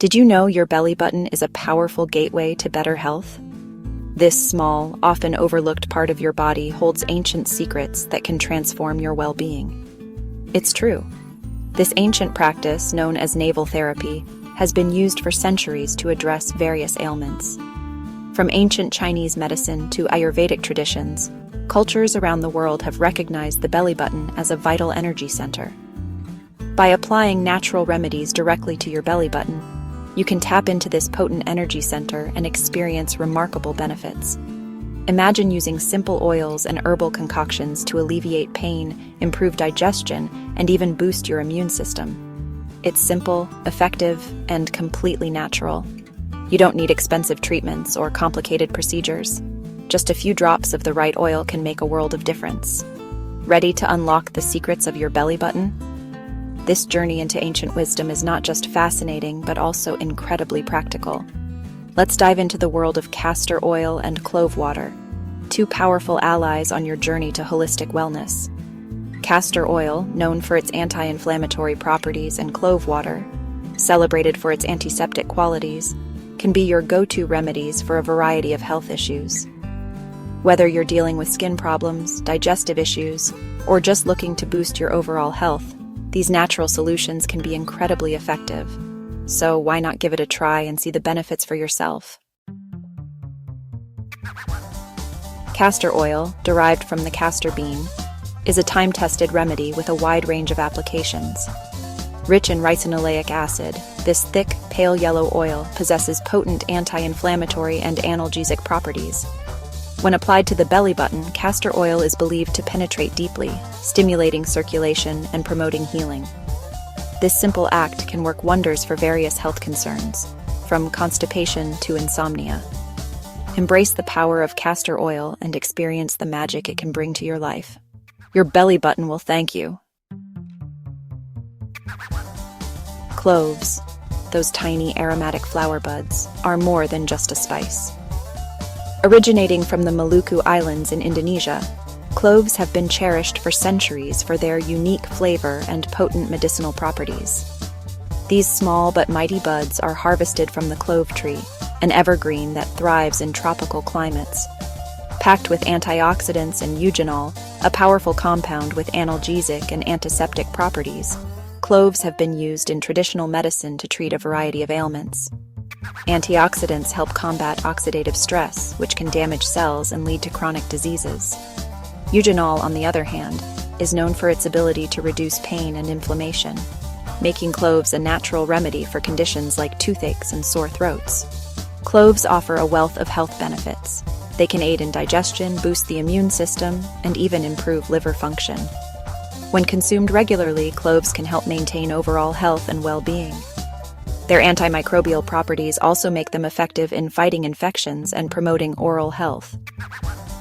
Did you know your belly button is a powerful gateway to better health? This small, often overlooked part of your body holds ancient secrets that can transform your well-being. It's true. This ancient practice, known as navel therapy, has been used for centuries to address various ailments. From ancient Chinese medicine to Ayurvedic traditions, cultures around the world have recognized the belly button as a vital energy center. By applying natural remedies directly to your belly button, you can tap into this potent energy center and experience remarkable benefits. Imagine using simple oils and herbal concoctions to alleviate pain, improve digestion, and even boost your immune system. It's simple, effective, and completely natural. You don't need expensive treatments or complicated procedures. Just a few drops of the right oil can make a world of difference. Ready to unlock the secrets of your belly button? This journey into ancient wisdom is not just fascinating, but also incredibly practical. Let's dive into the world of castor oil and clove water, two powerful allies on your journey to holistic wellness. Castor oil, known for its anti-inflammatory properties, and clove water, celebrated for its antiseptic qualities, can be your go-to remedies for a variety of health issues. Whether you're dealing with skin problems, digestive issues, or just looking to boost your overall health, these natural solutions can be incredibly effective. So why not give it a try and see the benefits for yourself? Castor oil, derived from the castor bean, is a time-tested remedy with a wide range of applications. Rich in ricinoleic acid, this thick, pale yellow oil possesses potent anti-inflammatory and analgesic properties. When applied to the belly button, castor oil is believed to penetrate deeply, stimulating circulation and promoting healing. This simple act can work wonders for various health concerns, from constipation to insomnia. Embrace the power of castor oil and experience the magic it can bring to your life. Your belly button will thank you. Cloves, those tiny aromatic flower buds, are more than just a spice. Originating from the Maluku Islands in Indonesia, cloves have been cherished for centuries for their unique flavor and potent medicinal properties. These small but mighty buds are harvested from the clove tree, an evergreen that thrives in tropical climates. Packed with antioxidants and eugenol, a powerful compound with analgesic and antiseptic properties, cloves have been used in traditional medicine to treat a variety of ailments. Antioxidants help combat oxidative stress, which can damage cells and lead to chronic diseases. Eugenol, on the other hand, is known for its ability to reduce pain and inflammation, making cloves a natural remedy for conditions like toothaches and sore throats. Cloves offer a wealth of health benefits. They can aid in digestion, boost the immune system, and even improve liver function. When consumed regularly, cloves can help maintain overall health and well-being. Their antimicrobial properties also make them effective in fighting infections and promoting oral health.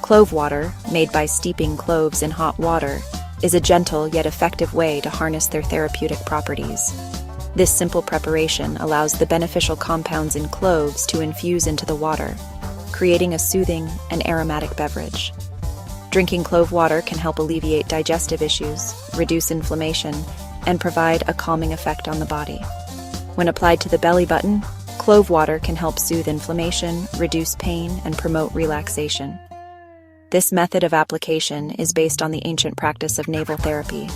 Clove water, made by steeping cloves in hot water, is a gentle yet effective way to harness their therapeutic properties. This simple preparation allows the beneficial compounds in cloves to infuse into the water, creating a soothing and aromatic beverage. Drinking clove water can help alleviate digestive issues, reduce inflammation, and provide a calming effect on the body. When applied to the belly button, clove water can help soothe inflammation, reduce pain, and promote relaxation. This method of application is based on the ancient practice of navel therapy,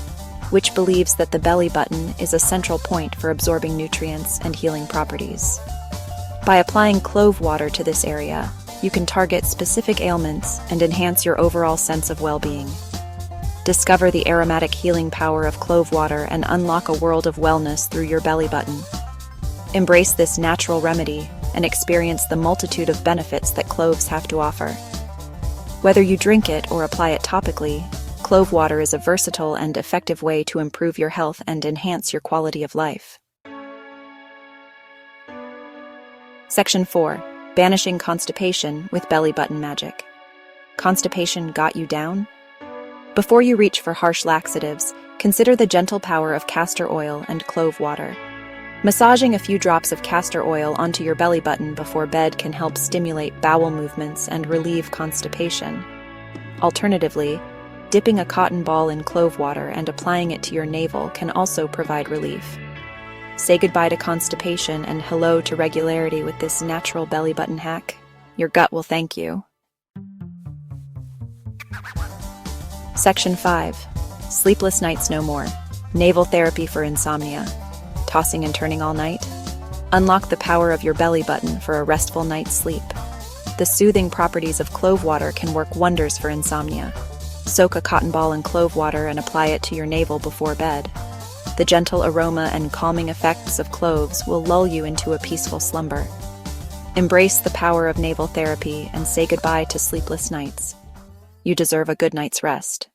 which believes that the belly button is a central point for absorbing nutrients and healing properties. By applying clove water to this area, you can target specific ailments and enhance your overall sense of well-being. Discover the aromatic healing power of clove water and unlock a world of wellness through your belly button. Embrace this natural remedy and experience the multitude of benefits that cloves have to offer. Whether you drink it or apply it topically, clove water is a versatile and effective way to improve your health and enhance your quality of life. Section 4. Banishing constipation with belly button magic. Constipation got you down? Before you reach for harsh laxatives, consider the gentle power of castor oil and clove water. Massaging a few drops of castor oil onto your belly button before bed can help stimulate bowel movements and relieve constipation. Alternatively, dipping a cotton ball in clove water and applying it to your navel can also provide relief. Say goodbye to constipation and hello to regularity with this natural belly button hack. Your gut will thank you. Section 5. Sleepless nights no more. Navel therapy for insomnia. Tossing and turning all night? Unlock the power of your belly button for a restful night's sleep. The soothing properties of clove water can work wonders for insomnia. Soak a cotton ball in clove water and apply it to your navel before bed. The gentle aroma and calming effects of cloves will lull you into a peaceful slumber. Embrace the power of navel therapy and say goodbye to sleepless nights. You deserve a good night's rest.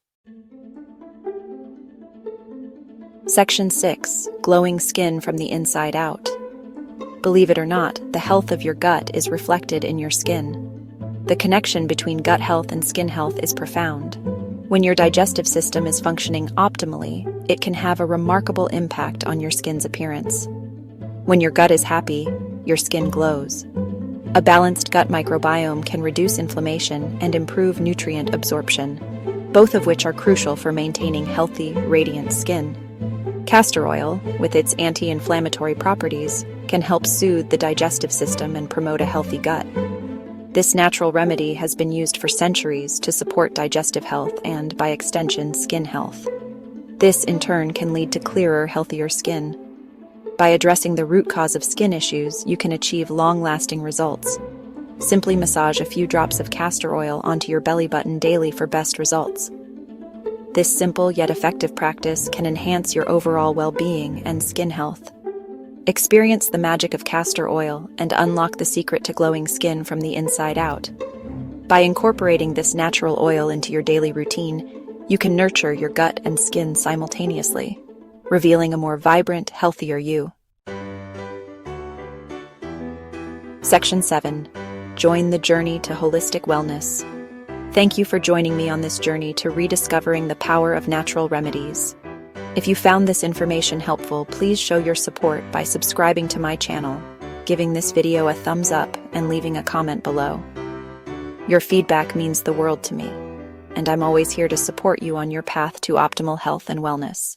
Section 6. Glowing skin from the inside out. Believe it or not, the health of your gut is reflected in your skin. The connection between gut health and skin health is profound. When your digestive system is functioning optimally, it can have a remarkable impact on your skin's appearance. When your gut is happy, your skin glows. A balanced gut microbiome can reduce inflammation and improve nutrient absorption, both of which are crucial for maintaining healthy, radiant skin. Castor oil, with its anti-inflammatory properties, can help soothe the digestive system and promote a healthy gut. This natural remedy has been used for centuries to support digestive health and, by extension, skin health. This, in turn, can lead to clearer, healthier skin. By addressing the root cause of skin issues, you can achieve long-lasting results. Simply massage a few drops of castor oil onto your belly button daily for best results. This simple yet effective practice can enhance your overall well-being and skin health. Experience the magic of castor oil and unlock the secret to glowing skin from the inside out. By incorporating this natural oil into your daily routine, you can nurture your gut and skin simultaneously, revealing a more vibrant, healthier you. Section 7. Join the journey to holistic wellness. Thank you for joining me on this journey to rediscovering the power of natural remedies. If you found this information helpful, please show your support by subscribing to my channel, giving this video a thumbs up, and leaving a comment below. Your feedback means the world to me, and I'm always here to support you on your path to optimal health and wellness.